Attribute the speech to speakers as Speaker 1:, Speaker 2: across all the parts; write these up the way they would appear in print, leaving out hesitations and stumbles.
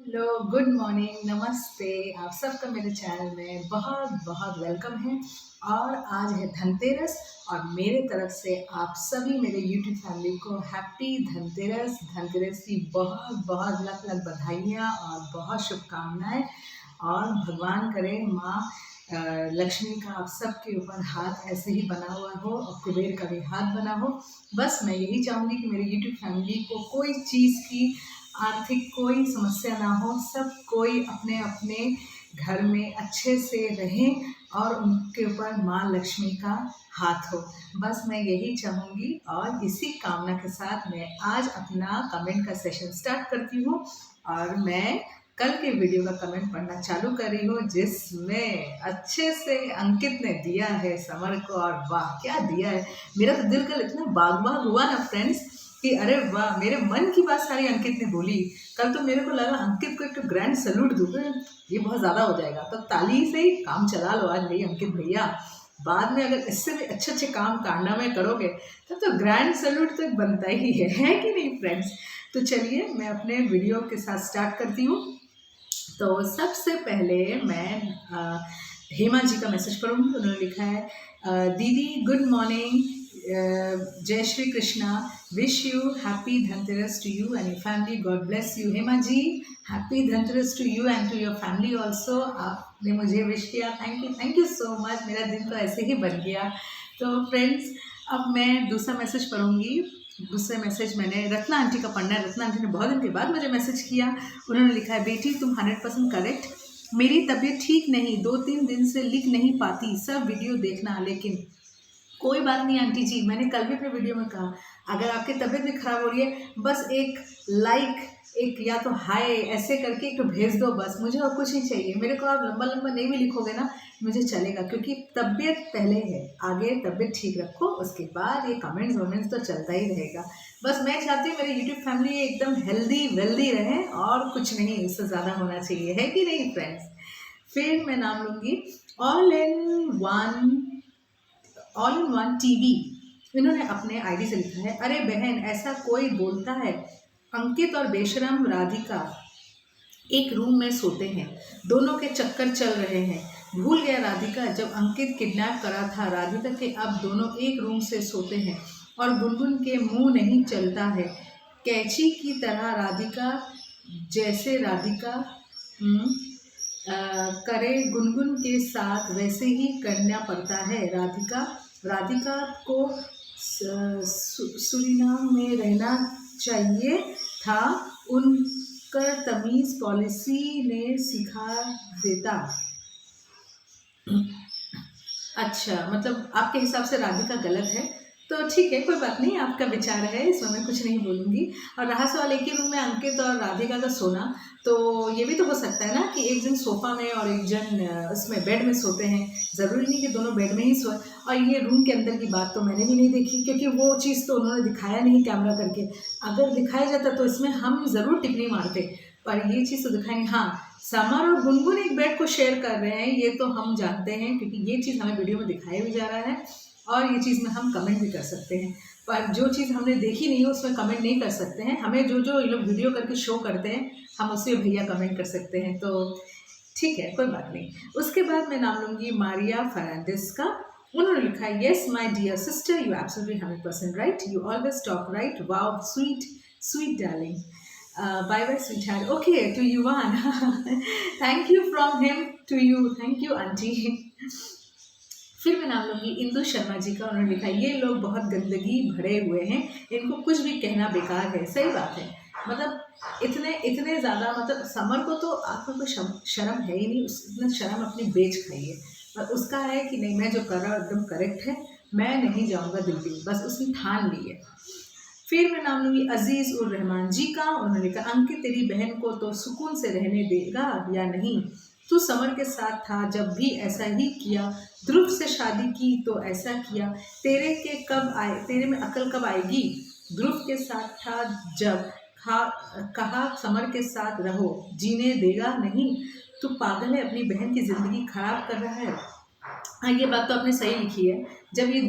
Speaker 1: Hello, good morning, नमस्ते। आप सबका मेरे चैनल में बहुत बहुत वेलकम है। और आज है धनतेरस और मेरे तरफ से आप सभी मेरे यूट्यूब फैमिली को हैप्पी धनतेरस। धनतेरस की बहुत बहुत लख लख बधाइयाँ और बहुत शुभकामनाएं। और भगवान करे माँ लक्ष्मी का आप सबके ऊपर हाथ ऐसे ही बना हुआ हो और कुबेर का भी हाथ बना हो। बस मैं यही चाहूँगी कि मेरे यूट्यूब फैमिली को कोई चीज़ की आर्थिक कोई समस्या ना हो, सब कोई अपने अपने घर में अच्छे से रहें और उनके ऊपर माँ लक्ष्मी का हाथ हो। बस मैं यही चाहूँगी और इसी कामना के साथ मैं आज अपना कमेंट का सेशन स्टार्ट करती हूँ। और मैं कल के वीडियो का कमेंट पढ़ना चालू कर रही हूँ, जिसमें अच्छे से अंकित ने दिया है समर को। और वाह क्या दिया है, मेरा तो दिल कल इतना बाग बाग हुआ ना फ्रेंड्स कि अरे वाह, मेरे मन की बात सारी अंकित ने बोली। कल तो मेरे को लगा अंकित को एक ग्रैंड सैल्यूट दूँ, ये बहुत ज़्यादा हो जाएगा, तो ताली से ही काम चला लो आज भाई अंकित भैया। बाद में अगर इससे भी अच्छे अच्छे काम कारनामे करोगे तब तो ग्रैंड सैल्यूट तो बनता ही है कि नहीं फ्रेंड्स। तो चलिए मैं अपने वीडियो के साथ स्टार्ट करती हूँ। तो सबसे पहले मैं हेमा जी का मैसेज पढ़ूंगी। उन्होंने लिखा है, दीदी गुड मॉर्निंग, जय Shri Krishna, wish you happy Dhanteras to you and your family, God bless you. Hema ji, happy Dhanteras to you and to your family also. आपने मुझे विश किया, थैंक यू सो मच। मेरा दिन तो ऐसे ही बन गया। तो फ्रेंड्स, अब मैं दूसरा मैसेज पढ़ूंगी। दूसरे मैसेज मैंने रत्ना आंटी का पढ़ना है। रत्ना आंटी ने बहुत दिन के बाद मुझे मैसेज किया। उन्होंने लिखा है, बेटी तुम 100% करेक्ट। मेरी तबीयत ठीक नहीं, 2-3 दिन से लिख नहीं पाती, सब वीडियो देखना। लेकिन कोई बात नहीं आंटी जी, मैंने कल भी अपने वीडियो में कहा, अगर आपकी तबीयत भी खराब हो रही है बस एक लाइक, एक या तो हाय ऐसे करके एक तो भेज दो, बस मुझे और कुछ नहीं चाहिए। मेरे को आप लंबा लंबा नहीं भी लिखोगे ना मुझे चलेगा, क्योंकि तबीयत पहले है, आगे तबीयत ठीक रखो, उसके बाद ये कमेंट्स वमेंट्स तो चलता ही रहेगा। बस मैं चाहती हूँ मेरी यूट्यूब फैमिली एकदम हेल्दी वेल्दी रहे और कुछ नहीं, इससे ज़्यादा होना चाहिए, है कि नहीं फ्रेंड्स। फिर मैं नाम लूँगी ऑल इन वन टीवी। इन्होंने अपने आईडी से लिखा है, अरे बहन ऐसा कोई बोलता है, अंकित और बेशरम राधिका एक रूम में सोते हैं, दोनों के चक्कर चल रहे हैं। भूल गया राधिका जब अंकित किडनैप करा था राधिका के, अब दोनों एक रूम से सोते हैं और गुनगुन के मुंह नहीं चलता है। कैची की तरह राधिका, जैसे राधिका करे गुनगुन के साथ वैसे ही करना पड़ता है। राधिका राधिका को सुरीनाम में रहना चाहिए था, उनका तमीज़ पॉलिसी ने सिखा देता। अच्छा, मतलब आपके हिसाब से राधिका गलत है, तो ठीक है, कोई बात नहीं, आपका विचार है, इसमें मैं कुछ नहीं बोलूँगी। और रहा सवाल एक ही रूम में अंकित और राधिका का सोना, तो ये भी तो हो सकता है ना कि एक जन सोफा में और एक जन उसमें बेड में सोते हैं। ज़रूरी नहीं कि दोनों बेड में ही सोए। और ये रूम के अंदर की बात तो मैंने भी नहीं देखी, क्योंकि वो चीज़ तो उन्होंने दिखाया नहीं कैमरा करके। अगर दिखाया जाता तो इसमें हम ज़रूर टिप्पणी मारते, पर ये चीज़ तो दिखाई नहीं। हाँ, समर और गुनगुन एक बेड को शेयर कर रहे हैं, ये तो हम जानते हैं, क्योंकि ये चीज़ हमें वीडियो में दिखाया भी जा रहा है और ये चीज़ में हम कमेंट भी कर सकते हैं। पर जो चीज़ हमने देखी नहीं है उसमें कमेंट नहीं कर सकते हैं। हमें जो जो ये लोग वीडियो करके शो करते हैं हम उससे भैया कमेंट कर सकते हैं, तो ठीक है, कोई बात नहीं। उसके बाद मैं नाम लूँगी मारिया फर्नांडिस का। उन्होंने लिखा है, yes my dear sister, you absolutely 100% right, you always talk right, wow sweet sweet darling, bye bye sweetheart, okay to you one thank you from him to you, thank you auntie। फिर मैं नाम लूँगी इंदु शर्मा जी का। उन्होंने लिखा, ये लोग बहुत गंदगी भरे हुए हैं, इनको कुछ भी कहना बेकार है। सही बात है, मतलब इतने इतने ज़्यादा, मतलब समर को तो आपको कोई शर्म है ही नहीं, इतना शर्म अपनी बेच खाइए। और उसका है कि नहीं, मैं जो कर रहा हूँ एकदम करेक्ट है, मैं नहीं जाऊँगा दिल्ली, बस उसने ठान ली है। फिर मैं नाम लूँगी अजीज़ उर रहमान जी का। उन्होंने लिखा, अंकित तेरी बहन को तो सुकून से रहने देगा या नहीं, तू समर के साथ था जब भी ऐसा ही किया, ध्रुव से शादी की तो ऐसा किया, तेरे में अकल कब आएगी। ध्रुव के साथ था जब कहा समर के साथ रहो, जीने देगा नहीं, तू पागल है, अपनी बहन की ज़िंदगी खराब कर रहा है। हाँ, ये बात तो आपने सही लिखी है। जब ये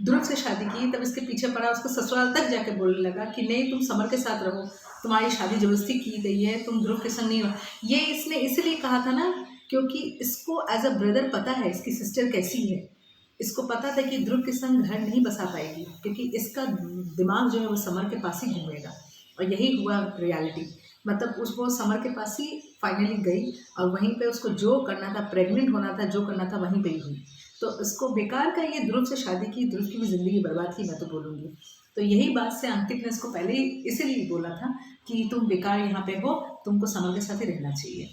Speaker 1: ध्रुव से शादी की तब इसके पीछे पड़ा, उसको ससुराल तक जाके बोलने लगा कि नहीं तुम समर के साथ रहो, तुम्हारी शादी जबरदस्ती की गई है, तुम ध्रुव के संग नहीं हो। ये इसने इसलिए कहा था ना क्योंकि इसको एज अ ब्रदर पता है इसकी सिस्टर कैसी है। इसको पता था कि ध्रुव के संग घर नहीं बसा पाएगी क्योंकि इसका दिमाग जो है वो समर के पास ही घूमेगा। और यही हुआ रियलिटी। मतलब वो समर के पास ही फाइनली गई और वहीं पे उसको जो करना था, प्रेग्नेंट होना था, जो करना था वहीं पे ही हुई। तो इसको बेकार का ये ध्रुव से शादी की, ध्रुव की भी ज़िंदगी बर्बाद की, मैं तो बोलूँगी। तो यही बात से अंकित ने इसको पहले ही इसीलिए बोला था कि तुम बेकार यहाँ पे हो, तुमको समर के साथ ही रहना चाहिए।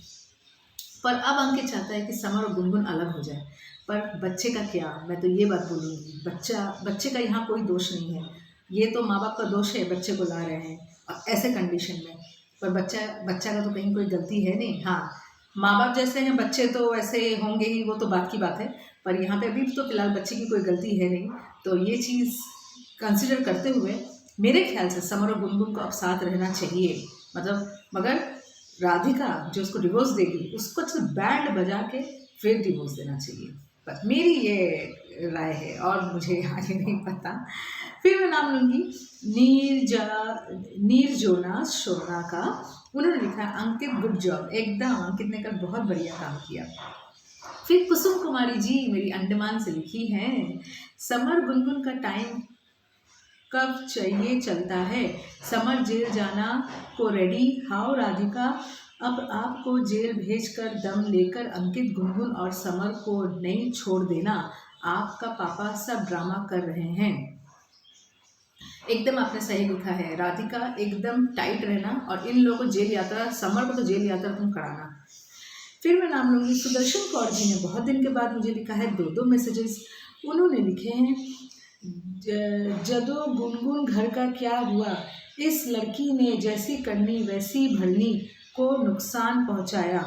Speaker 1: पर अब अंकित चाहता है कि समर और गुनगुन अलग हो जाए। पर बच्चे का क्या, मैं तो ये बात बोलूँगी, बच्चे का यहाँ कोई दोष नहीं है। ये तो माँ बाप का दोष है, बच्चे को ला रहे हैं और ऐसे कंडीशन में। पर बच्चा का तो कहीं कोई गलती है नहीं। हाँ, माँ बाप जैसे हैं बच्चे तो वैसे होंगे ही, वो तो बात की बात है। पर यहाँ पे अभी तो फिलहाल बच्चे की कोई गलती है नहीं। तो ये चीज़ कंसिडर करते हुए मेरे ख्याल से समर और गुनगुन को अब साथ रहना चाहिए। मतलब मगर राधिका जो उसको डिवोर्स देगी उसको अच्छे बैंड बजा के फिर डिवोर्स देना चाहिए। बस मेरी ये राय है और मुझे आगे नहीं पता। फिर मैं नाम लूँगी नीरजोना शोना का। उन्होंने लिखा है अंकित गुड जॉब, एकदम अंकित ने कल बहुत बढ़िया काम किया। फिर कुसुम कुमारी जी मेरी अंडमान से लिखी हैं, समर गुनगुन का टाइम कब चाहिए चलता है, समर जेल जाना को रेडी, हाउ राधिका अब आपको जेल भेजकर दम लेकर अंकित गुनगुन और समर को नहीं छोड़ देना, आपका पापा सब ड्रामा कर रहे हैं। एकदम आपने सही लिखा है राधिका, एकदम टाइट रहना और इन लोगों को जेल यात्रा, समर को तो जेल यात्रा तुम कराना। फिर मैं नाम लूँगी सुदर्शन कौर जी ने बहुत दिन के बाद मुझे लिखा है 2 मैसेजेस। उन्होंने लिखे हैं जदो गुनगुन घर का क्या हुआ, इस लड़की ने जैसी करनी वैसी भरनी को नुकसान पहुंचाया।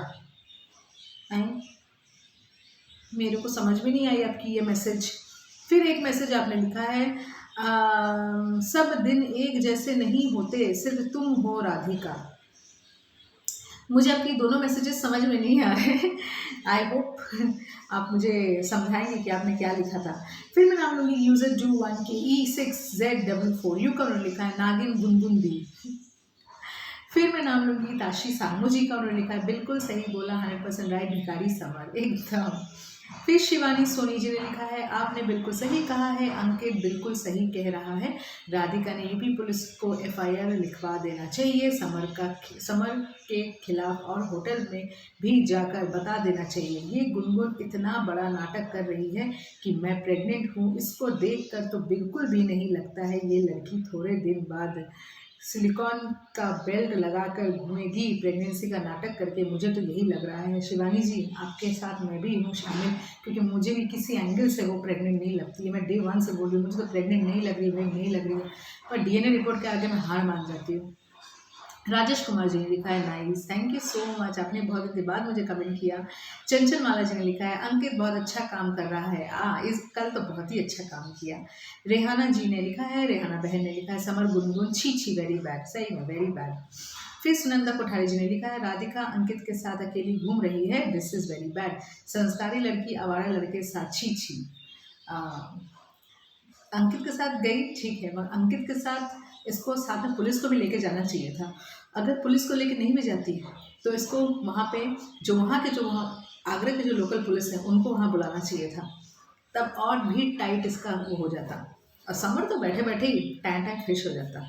Speaker 1: मेरे को समझ में नहीं आई आपकी ये मैसेज। फिर एक मैसेज आपने लिखा है सब दिन एक जैसे नहीं होते, सिर्फ तुम हो राधिका। मुझे आपकी दोनों मैसेजेस समझ में नहीं आ रहे। आई होप आप मुझे समझाएंगे कि आपने क्या लिखा था। फिर मैं नाम लूँगी यूज़र डू 1KE6Z44, यू का उन्होंने लिखा है नागिन गुनगुन दी। फिर मैं नाम लूँगी ताशी सामू जी का, उन्होंने लिखा है बिल्कुल सही बोला, 100% राइट, भिखारी समर एकदम। फिर शिवानी सोनी जी ने लिखा है आपने बिल्कुल सही कहा है, अंकित बिल्कुल सही कह रहा है, राधिका ने यूपी पुलिस को FIR लिखवा देना चाहिए, समर के खिलाफ और होटल में भी जाकर बता देना चाहिए। ये गुनगुन इतना बड़ा नाटक कर रही है कि मैं प्रेग्नेंट हूँ, इसको देखकर तो बिल्कुल भी नहीं लगता है ये लड़की थोड़े दिन बाद सिलिकॉन का बेल्ट लगाकर घूमेगी प्रेगनेंसी का नाटक करके। मुझे तो यही लग रहा है। शिवानी जी आपके साथ मैं भी हूँ शामिल, क्योंकि मुझे भी किसी एंगल से वो प्रेग्नेंट नहीं लगती है। मैं डे 1 से बोल रही हूँ मुझे तो प्रेग्नेंट नहीं लग रही भाई, नहीं लग रही है। पर DNA रिपोर्ट के आगे मैं हार मान जाती हूँ। राजेश कुमार जी ने लिखा है nice, thank you so much, आपने बहुत दिन के बाद मुझे कमेंट किया। चंचल माला जी ने लिखा है अंकित बहुत अच्छा काम कर रहा है, इस कल तो बहुत ही अच्छा काम किया। रेहाना जी ने लिखा है, रेहाना बहन ने लिखा है समर गुनगुन छी छी वेरी बैड, सही में वेरी बैड। फिर सुनंदा कोठारी जी ने लिखा है राधिका अंकित के साथ अकेली घूम रही है, दिस इज वेरी बैड, संस्कारी लड़की आवारा लड़के साथ छी छी। अंकित के साथ गई ठीक है, मगर अंकित के साथ इसको साथ में पुलिस को भी लेके जाना चाहिए था। अगर पुलिस को लेके नहीं भी जाती है तो इसको वहाँ पे जो आगरा के जो लोकल पुलिस है उनको वहाँ बुलाना चाहिए था, तब और भी टाइट इसका वो हो जाता। और समर तो बैठे बैठे ही टैं टैं फिश हो जाता।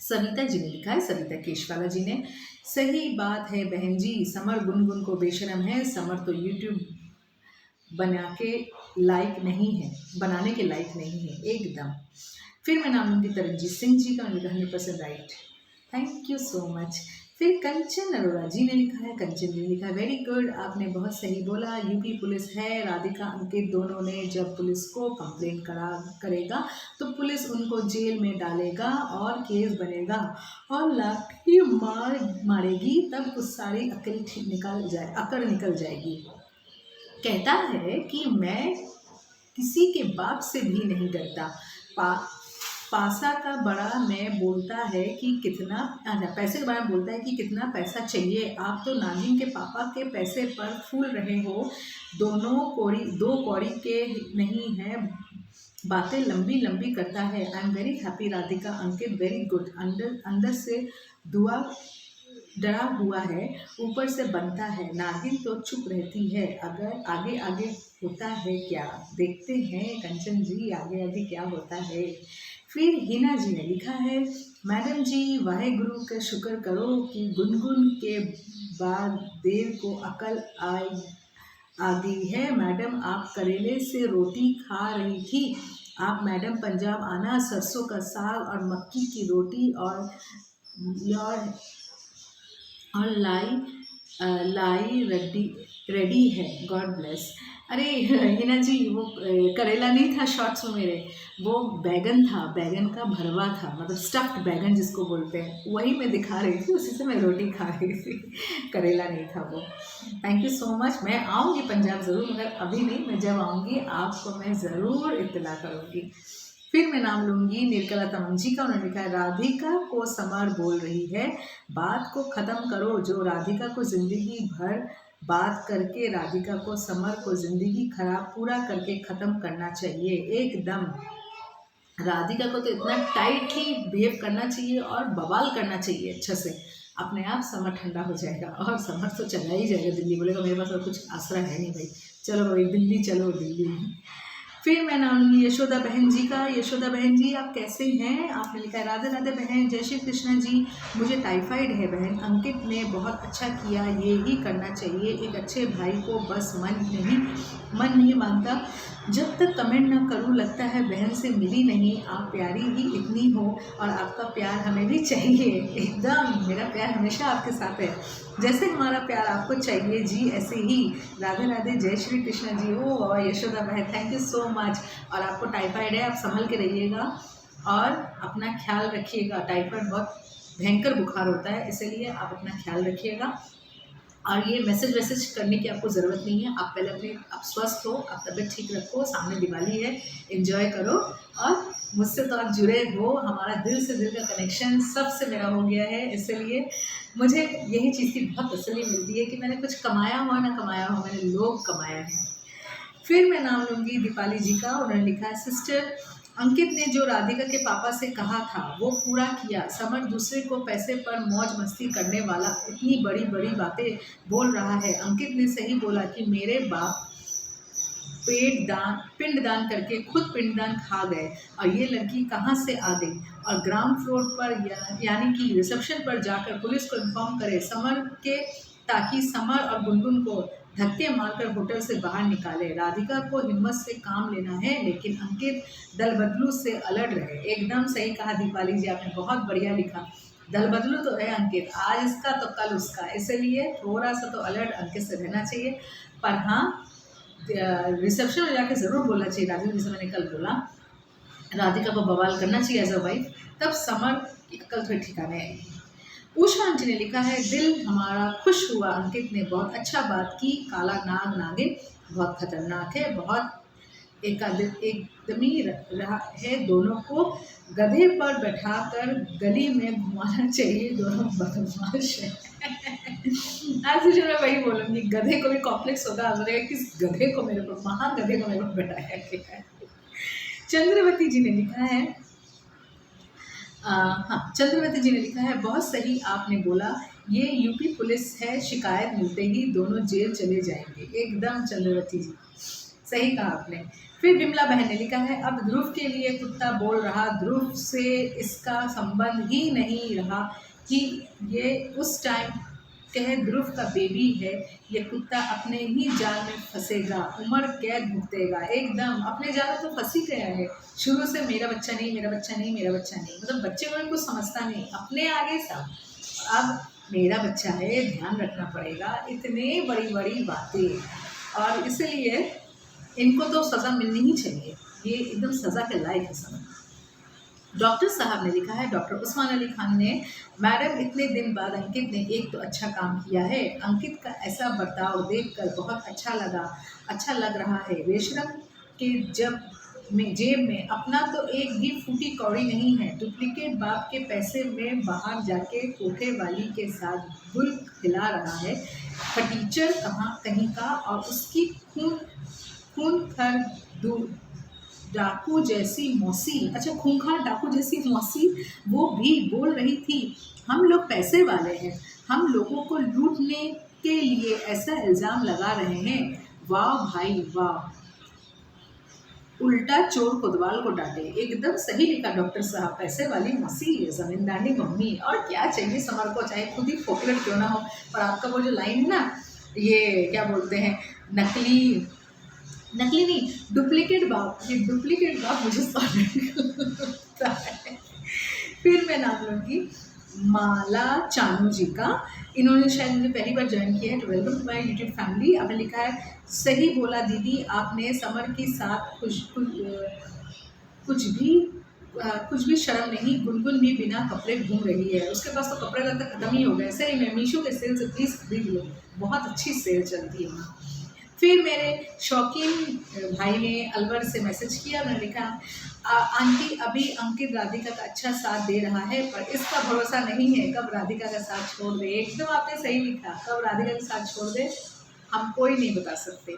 Speaker 1: सविता जी ने लिखा है, सविता केशवाला जी ने, सही बात है बहन जी, समर गुनगुन को बेशरम है, समर तो यूट्यूब बनाने के लायक नहीं है एकदम। फिर मैं नाम लूँगी तरनजीत सिंह जी का, 100% right, thank you so much. फिर कंचन अरोड़ा जी ने लिखा है, कंचन जी ने लिखा है वेरी गुड, आपने बहुत सही बोला, यूपी पुलिस है, राधिका अंकित दोनों ने जब पुलिस को कंप्लेंट करेगा तो पुलिस उनको जेल में डालेगा और केस बनेगा और लाठी मारेगी, तब उस सारी अकड़ निकल जाएगी। कहता है कि मैं किसी के बाप से भी नहीं डरता, पासा का बड़ा मैं बोलता है कि कितना पैसे के बारे में बोलता है कि कितना पैसा चाहिए, आप तो नागिन के पापा के पैसे पर फूल रहे हो, दो कौड़ी के नहीं है, बातें लंबी लंबी करता है। I am very happy Radhika. Ankit very good. अंदर अंदर से दुआ डरा हुआ है, ऊपर से बनता है। नागिन तो चुप रहती है। अगर आगे आगे होता है क्या, देखते हैं कंचन जी आगे आगे क्या होता है। फिर हिना जी ने लिखा है, मैडम जी वाहेगुरु का शुक्र करो कि गुनगुन के बाद देव को अकल आ गई है। मैडम आप करेले से रोटी खा रही थी। आप मैडम पंजाब आना, सरसों का साग और मक्की की रोटी और और लाई रेडी रेडी है। God bless. अरे हिना जी वो करेला नहीं था शॉर्ट्स में मेरे, वो बैगन था, बैगन का भरवा था, मतलब स्टफ्ड बैगन जिसको बोलते हैं, वही मैं दिखा रही थी, उसी से मैं रोटी खा रही थी। करेला नहीं था वो। Thank you so much. मैं आऊँगी पंजाब ज़रूर, मगर अभी नहीं, मैं जब आऊँगी आपको मैं ज़रूर इत्तला करूँगी। फिर मैं नाम लूँगी निर्कला तमंग जी का। उन्होंने लिखा है, राधिका को समर बोल रही है, बात को ख़त्म करो। जो राधिका को ज़िंदगी भर बात करके राधिका को समर को ज़िंदगी खराब पूरा करके ख़त्म करना चाहिए एकदम। राधिका को तो इतना टाइटली बिहेव करना चाहिए और बवाल करना चाहिए अच्छा से, अपने आप समर ठंडा हो जाएगा। और समर तो चला ही जाएगा दिल्ली, बोलेगा मेरे पास और कुछ आसरा है नहीं भाई, चलो भाई दिल्ली चलो दिल्ली। फिर मैं नाम लूँगी यशोदा बहन जी का। यशोदा बहन जी आप कैसे हैं? आपने लिखा है, राधे राधे बहन, जय श्री कृष्णा जी। मुझे टाइफाइड है बहन। अंकित ने बहुत अच्छा किया, ये ही करना चाहिए एक अच्छे भाई को, बस मन नहीं मानता जब तक कमेंट ना करूं। लगता है बहन से मिली नहीं। आप प्यारी ही इतनी हो और आपका प्यार हमें भी चाहिए। एकदम मेरा प्यार हमेशा आपके साथ है, जैसे हमारा प्यार आपको चाहिए जी, ऐसे ही। राधे राधे, जय श्री कृष्ण जी। ओ यशोदा बहन, थैंक यू सो मच। और आपको टाइफाइड है, आप संभल के रहिएगा और अपना ख्याल रखिएगा। टाइफाइड बहुत भयंकर बुखार होता है, इसलिए आप अपना ख्याल रखिएगा। और ये मैसेज करने की आपको ज़रूरत नहीं है। आप पहले आप स्वस्थ हो, आप तबीयत ठीक रखो, सामने दिवाली है, एंजॉय करो। और मुझसे तो आप जुड़े हो, हमारा दिल से दिल का कनेक्शन सबसे मेरा हो गया है, इसलिए मुझे यही चीज़ की बहुत तसल्ली मिलती है कि मैंने कुछ कमाया हो ना कमाया हो, मैंने लोग कमाया है। फिर मैं नाम लूँगी दीपाली जी का। उन्होंने लिखा है, सिस्टर अंकित ने जो राधिका के पापा से कहा था वो पूरा किया। समर दूसरे को पैसे पर मौज मस्ती करने वाला इतनी बड़ी बड़ी बातें बोल रहा है। अंकित ने सही बोला कि मेरे बाप पिंडदान करके खुद पिंडदान खा गए और ये लड़की कहाँ से आ गई। और ग्राउंड फ्लोर पर यानी कि रिसेप्शन पर जाकर पुलिस को इन्फॉर्म करे समर के, ताकि समर और गुनगुन को धक्के मारकर होटल से बाहर निकाले। राधिका को हिम्मत से काम लेना है, लेकिन अंकित दल बदलू से अलर्ट रहे। एकदम सही कहा दीपाली जी, आपने बहुत बढ़िया लिखा। दल बदलू तो है अंकित, आज इसका तो कल उसका, इसलिए थोड़ा सा तो अलर्ट अंकित से रहना चाहिए। पर हाँ, रिसेप्शन में जाके ज़रूर बोलना चाहिए, राधिका जैसे मैंने कल बोला, राधिका को बवाल करना चाहिए एज अ वाइफ, तब समर की अकल थोड़ी ठिकाने आएगी। उषा आंटी ने लिखा है, दिल हमारा खुश हुआ, अंकित ने बहुत अच्छा बात की। काला नाग नागिन बहुत खतरनाक है, बहुत एकदमी रहा है। दोनों को गधे पर बैठाकर गली में घुमाना चाहिए, दोनों बदमाश है। आज मुझे मैं वही बोलूँगी, गधे को भी कॉम्प्लेक्स होगा, बोलेगा किस गधे को मेरे को, महान गधे को मेरे को बैठाया गया है। चंद्रवती जी ने लिखा है, हाँ चंद्रवती जी ने लिखा है, बहुत सही आपने बोला, ये यूपी पुलिस है, शिकायत मिलते ही दोनों जेल चले जाएंगे। एकदम चंद्रवती जी सही कहा आपने। फिर विमला बहन ने लिखा है, अब ध्रुव के लिए कुत्ता बोल रहा, ध्रुव से इसका संबंध ही नहीं रहा कि ये उस टाइम कहे ध्रुव का बेबी है, ये कुत्ता अपने ही जाल में फंसेगा, उम्र कैद भुगतेगा। एकदम अपने जाल में तो फंस ही गया है शुरू से, मेरा बच्चा नहीं मेरा बच्चा नहीं मेरा बच्चा नहीं, मतलब बच्चे को कुछ समझता नहीं, अपने आगे सब, अब मेरा बच्चा है, ध्यान रखना पड़ेगा, इतने बड़ी बड़ी बातें। और इसलिए इनको तो सज़ा मिलनी ही चाहिए, ये एकदम सज़ा के लायक है सब। डॉक्टर साहब ने लिखा है, डॉक्टर उस्मान अली खान ने, मैडम इतने दिन बाद अंकित ने एक तो अच्छा काम किया है, अंकित का ऐसा बर्ताव देखकर बहुत अच्छा लग रहा है। बेशरम के जेब में अपना तो एक भी फूटी कौड़ी नहीं है, डुप्लीकेट बाप के पैसे में बाहर जाके कोठे वाली के साथ गुल खिला रहा है। फटीचर कहीं का, और उसकी खून खर दूर डाकू जैसी मौसी, अच्छा खूंखार डाकू जैसी मौसी, वो भी बोल रही थी हम लोग पैसे वाले हैं, हम लोगों को लूटने के लिए ऐसा इल्ज़ाम लगा रहे हैं। वाह भाई वाह, उल्टा चोर कोतवाल को डांटे। एकदम सही लिखा डॉक्टर साहब, पैसे वाली मौसी, जमींदारी मम्मी, और क्या चाहिए समर को, चाहे खुद ही फोकलेट क्यों ना हो। पर आपका वो जो लाइन है ना, ये क्या बोलते हैं, नकली नकली नहीं, डुप्लीकेट बाप, ये डुप्लीकेट बाप मुझे लगता है। फिर मैं नाम लूँगी माला चानू जी का। इन्होंने शायद मुझे पहली बार ज्वाइन किया है। तो welcome to my YouTube family. आपने लिखा है सही बोला दीदी आपने, समर के साथ कुछ भी शर्म नहीं, गुनगुन भी बिना कपड़े घूम रही है, उसके पास तो कपड़े लगता खत्म ही हो गए। सही में मीशो के सेल से प्लीज़ खरीद लो, बहुत अच्छी सेल चलती है वहाँ। फिर मेरे शौकीन भाई ने अलवर से मैसेज किया, उन्होंने लिखा आंटी अभी अंकित राधिका का अच्छा साथ दे रहा है, पर इसका भरोसा नहीं है कब राधिका का साथ छोड़ दे। एकदम आपने सही लिखा, कब राधिका का साथ छोड़ दे हम कोई नहीं बता सकते।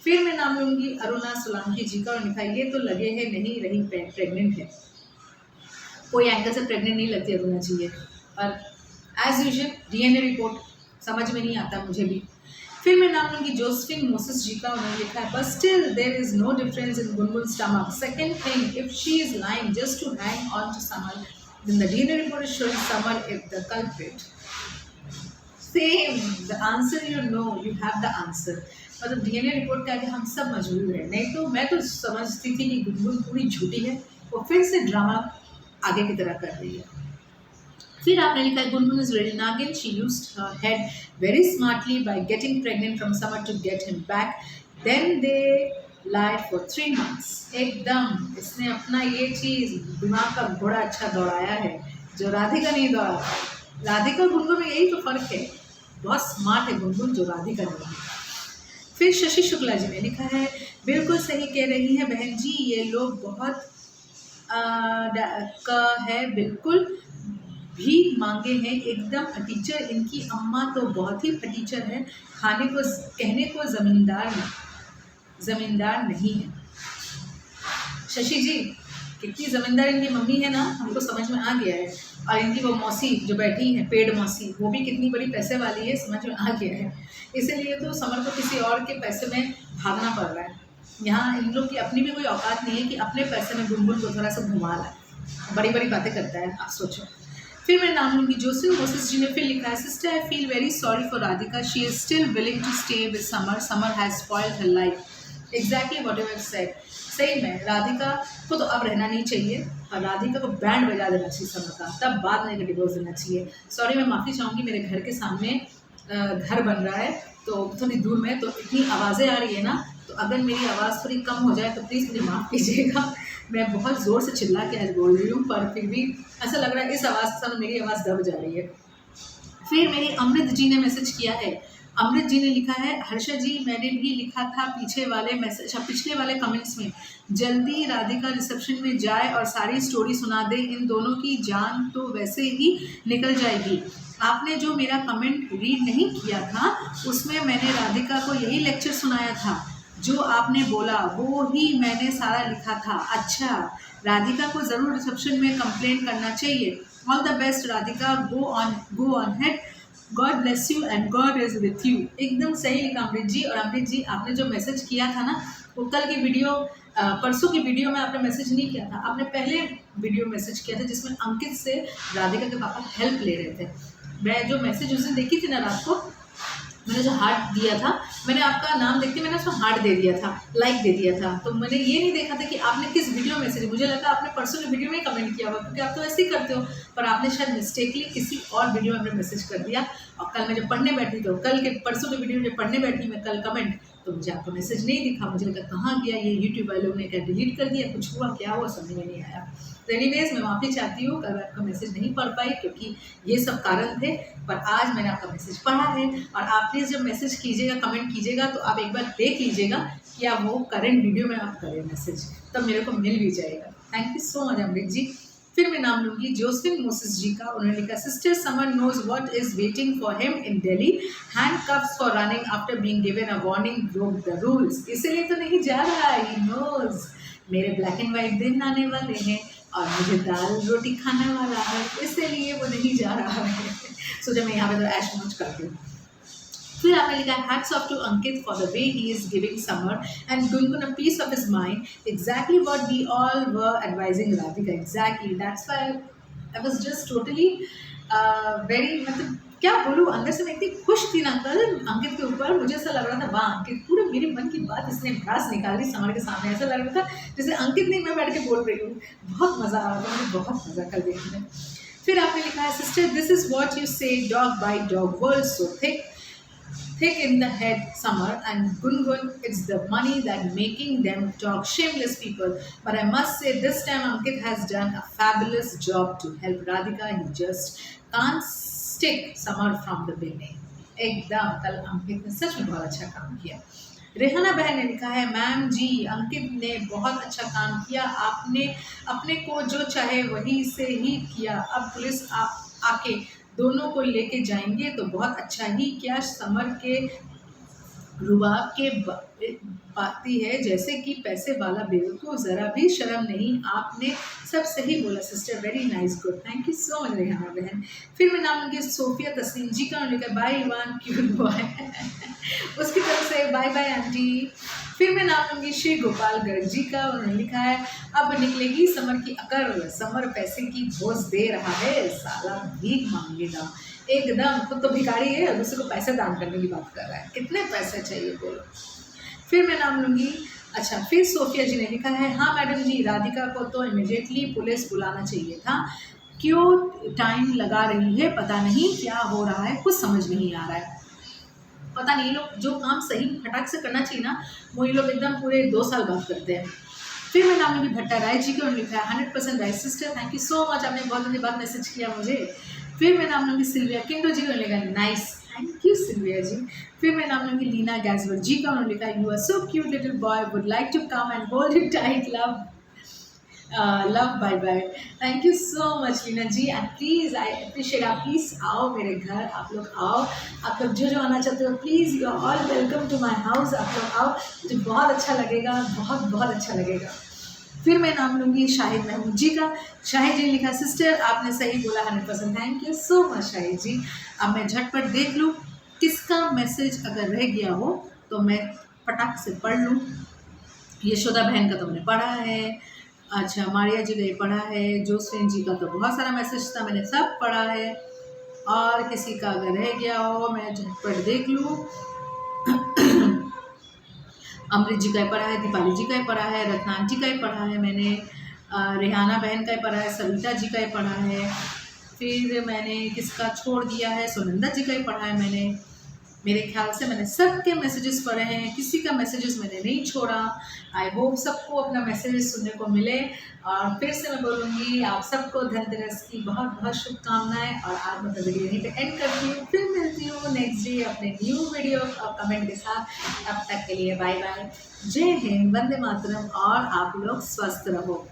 Speaker 1: फिर मैं नाम लूँगी अरुणा सोलंकी जी का, और लिखा ये तो लगे है नहीं रही प्रेग्नेंट है। कोई एंगल से प्रेग्नेंट नहीं लगती अरुणा जी है, पर एज यूजुअल डीएनए रिपोर्ट समझ में नहीं आता मुझे भी। फिर मैं नाम लूँगी जोसेफिन मोसेस जी का, उन्होंने लिखा है but still there is no difference in Gungun stomach. Second thing, if she is lying just to hang on to Samar, then the DNA report is showing Samar is the culprit. Same, the answer you know, you have the answer. मतलब DNA report के आगे हम सब मजबूर हैं। नहीं तो मैं तो समझती थी कि गुनगुन पूरी झूठी है, वो फिर से ड्रामा आगे की तरह कर रही है। फिर आपने लिखा है गुनगुन इज वेरी नागिन, she used her head very smartly by getting pregnant from Samar to get him back, then they lied for 3 months। एकदम इसने अपना ये चीज़ दिमाग का घोड़ा अच्छा दौड़ाया है जो राधिका नहीं दौड़ा पाई। राधिका और गुनगुन में यही तो फर्क है, बहुत स्मार्ट है गुनगुन जो राधिका नहीं। फिर शशि शुक्ला जी ने लिखा है बिल्कुल सही कह रही है बहन जी, ये लोग बहुत का है, बिल्कुल भीख मांगे हैं, एकदम फटीचर। इनकी अम्मा तो बहुत ही फटीचर है, खाने को कहने को ज़मींदार नहीं है। शशि जी कितनी ज़मींदार इनकी मम्मी है ना, हमको समझ में आ गया है। और इनकी वो मौसी जो बैठी है पेड़ मौसी, वो भी कितनी बड़ी पैसे वाली है, समझ में आ गया है। इसीलिए तो समर को किसी और के पैसे में भागना पड़ रहा है। यहाँ इन लोग की अपनी भी कोई औकात नहीं है कि अपने पैसे में गुनगुन को थोड़ा सा घुमा लाए, बड़ी बड़ी बातें करता है, आप सोचो। फिर मैं नाम लूँगी जोसेफिन मोसेस जी ने फिर लिखा है sister I feel very sorry for Radhika, she is still willing to stay with Samar, Samar has spoiled her life. Exactly what you have said. सही में राधिका को तो अब रहना नहीं चाहिए, और राधिका को बैंड बजा देना चाहिए समर का, तब बाद में डिवोर्स देना चाहिए। सॉरी, मैं माफ़ी चाहूँगी, मेरे घर के सामने घर बन रहा है तो थोड़ी दूर में, तो इतनी आवाज़ें आ रही है ना, तो अगर मेरी आवाज़ थोड़ी कम हो जाए तो प्लीज़ मुझे माफ़ कीजिएगा। मैं बहुत ज़ोर से चिल्ला के आज बोल रही हूँ, पर फिर भी ऐसा लग रहा है इस आवाज़ के साथ मेरी आवाज़ दब जा रही है। फिर मेरी अमृत जी ने मैसेज किया है। अमृत जी ने लिखा है हर्षा जी मैंने भी लिखा था पिछले वाले कमेंट्स में, जल्दी राधिका रिसेप्शन में जाए और सारी स्टोरी सुना दे, इन दोनों की जान तो वैसे ही निकल जाएगी। आपने जो मेरा कमेंट रीड नहीं किया था उसमें मैंने राधिका को यही लेक्चर सुनाया था, जो आपने बोला वो ही मैंने सारा लिखा था। अच्छा, राधिका को ज़रूर रिसेप्शन में कंप्लेन करना चाहिए। All the best Radhika, go on head, God bless you and God is with you. एकदम सही लिखा अमृत जी। और अमृत जी आपने जो मैसेज किया था ना, वो कल की वीडियो परसों की वीडियो में आपने मैसेज नहीं किया था, आपने पहले वीडियो मैसेज किया था जिसमें अंकित से राधिका के पापा हेल्प ले रहे थे। मैं जो मैसेज उस दिन देखी थी ना रात को, मैंने जो हार्ट दिया था, मैंने आपका नाम देख के मैंने उसको हार्ट दे दिया था, लाइक दे दिया था। तो मैंने ये नहीं देखा था कि आपने किस वीडियो में मैसेज, मुझे लगा आपने परसों की वीडियो में कमेंट किया हुआ, क्योंकि आप तो ऐसे ही करते हो, पर आपने शायद मिस्टेकली किसी और वीडियो में मैसेज कर दिया। और कल मैं जब पढ़ने बैठी, तो कल के परसों की वीडियो में जब पढ़ने बैठी मैं कल कमेंट, तो मुझे आपका मैसेज नहीं दिखा। मुझे लगा कहाँ गया ये, यूट्यूब वाले लोगों ने क्या डिलीट कर दिया, कुछ हुआ, क्या हुआ, समझ में नहीं आया। तो एनीवेज मैं माफ़ी चाहती हूँ, कल आपका मैसेज नहीं पढ़ पाई क्योंकि ये सब कारण थे, पर आज मैंने आपका मैसेज पढ़ा है। और आप प्लीज़ जब मैसेज कीजिएगा, कमेंट कीजिएगा, तो आप एक बार देख लीजिएगा कि आप वो करेंट वीडियो में आप करें मैसेज, तब मेरे को मिल भी जाएगा। थैंक यू सो मच अमृत जी। फिर मैं नाम लूँगी जोसेफिन मोसेस जी का, उन्होंने लिखा sister Samar knows what is waiting for him in Delhi, handcuffs for running after being given a warning, broke the rules. इसीलिए तो नहीं जा रहा, ही नोज मेरे ब्लैक एंड वाइट दिन आने वाले हैं और मुझे दाल रोटी खाने वाला है, इसलिए वो नहीं जा रहा है। सोचा मैं यहाँ पे तो ऐश मौज करती हूँ। फिर आपने लिखा है hats off to Ankit for the way he is giving Samar and Gungun a piece of his mind, exactly what we all were advising Radhika, exactly that's why I was just totally very, मतलब क्या बोलूँ, अंदर से मैं इतनी खुश थी ना कल अंकित के ऊपर। मुझे ऐसा लग रहा था वाह अंकित, पूरे मेरे मन की बात इसने भड़ास निकाल दी समर के सामने। ऐसा लग रहा था जैसे अंकित नहीं मैं बैठ के बोल रही हूँ। बहुत मज़ा आ रहा था, मुझे बहुत मज़ा कल देखने में। फिर आपने लिखा है sister this is what you say, dog bite dog, world so thick in the head summer, and Gungun, it's the money that making them talk, shameless people. But I must say this time Ankit has done a fabulous job to help Radhika. He just can't stick summer from the beginning. एकदम कल अंकित ने सच में बहुत अच्छा काम किया। रेहाना बहन ने लिखा है मैम जी अंकित ने बहुत अच्छा काम किया, आपने अपने को जो चाहे वही से ही किया। अब पुलिस आके दोनों को लेके जाएंगे तो बहुत अच्छा ही किया। समर के रुबाब के पाती है जैसे कि पैसे वाला बेवकूफ़, ज़रा भी शर्म नहीं। आपने सब सही बोला sister, very nice, good, thank you so much Rehana बहन। फिर मैं नाम लूँगी सोफिया तस्लीम जी का, उन्होंने बाय वन क्यूट बॉय उसकी तरफ से बाय बाय आंटी। फिर मैं नाम लूँगी श्री गोपाल गर्ग जी का, उन्होंने लिखा है अब निकलेगी समर की अकड़, समर पैसे की बोझ दे रहा है, साला भीख मांगेगा। एकदम खुद तो भिखारी है और दूसरे को पैसे दान करने की बात कर रहा है, कितने पैसे चाहिए बोलो। फिर मैं नाम लूँगी, अच्छा फिर सोफिया जी ने लिखा है हाँ मैडम जी राधिका को तो इमीडिएटली पुलिस बुलाना चाहिए था, क्यों टाइम लगा रही है, पता नहीं क्या हो रहा है, कुछ समझ नहीं आ रहा है। पता नहीं लोग जो काम सही फटाक से करना चाहिए ना वो ये लोग एकदम पूरे 2 साल बाद करते हैं। फिर मैं नाम लूँगी भट्टा राय जी के, उन्होंने लिखा है 100% right sister, thank you so much, आपने बहुत दिन बाद मैसेज किया मुझे। फिर मैं नाम लूँगी सिल्विया किंडो जी, उन्होंने लिखा नाइस, थैंक यू सिल्विया जी। फिर मैं नाम लूँगी लीना गैसवर्ड जी का, उन्होंने लिखा you are so cute little boy, would like to come and hold you tight, love love bye bye, thank you so much Leena ji. And please I appreciate, आप प्लीज़ आओ मेरे घर, आप लोग आओ, आप लोग जो आना चाहते हो please you are all welcome to my house, आप लोग आओ, मुझे बहुत अच्छा लगेगा, बहुत बहुत अच्छा लगेगा। फिर मैं नाम लूँगी शाहिद महमूद जी का, शाहिद जी ने लिखा सिस्टर आपने सही बोला 100%, thank you so much Shahid ji. अब मैं झटपट देख लूँ किसका मैसेज अगर रह गया हो तो मैं फटाक से पढ़ लूँ। यशोदा बहन का तो मैंने पढ़ा है, अच्छा मारिया जी का ये पढ़ा है, जोसफिन जी का तो बहुत सारा मैसेज था मैंने सब पढ़ा है, और किसी का अगर रह गया हो मैं झटपट देख लूँ। अमृत जी का ही पढ़ा है, दीपाली जी का ही पढ़ा है, रत्नांटी का ही पढ़ा है मैंने, रेहाना बहन का ही पढ़ा है, सविता जी का ही पढ़ा है, फिर मैंने किसका छोड़ दिया है, सुनंदा जी का ही पढ़ा है मैंने। मेरे ख्याल से मैंने सबके मैसेजेस पढ़े हैं, किसी का मैसेजेस मैंने नहीं छोड़ा। आई होप सबको अपना मैसेजेस सुनने को मिले। और फिर से मैं बोलूँगी आप सबको धनतेरस की बहुत बहुत शुभकामनाएं, और आज मैं वीडियो यहीं पे एंड करती हूँ, फिर मिलती हूँ नेक्स्ट डे अपने न्यू वीडियो और कमेंट के साथ। तब तक के लिए बाय बाय, जय हिंद, वंदे मातरम, और आप लोग स्वस्थ रहो।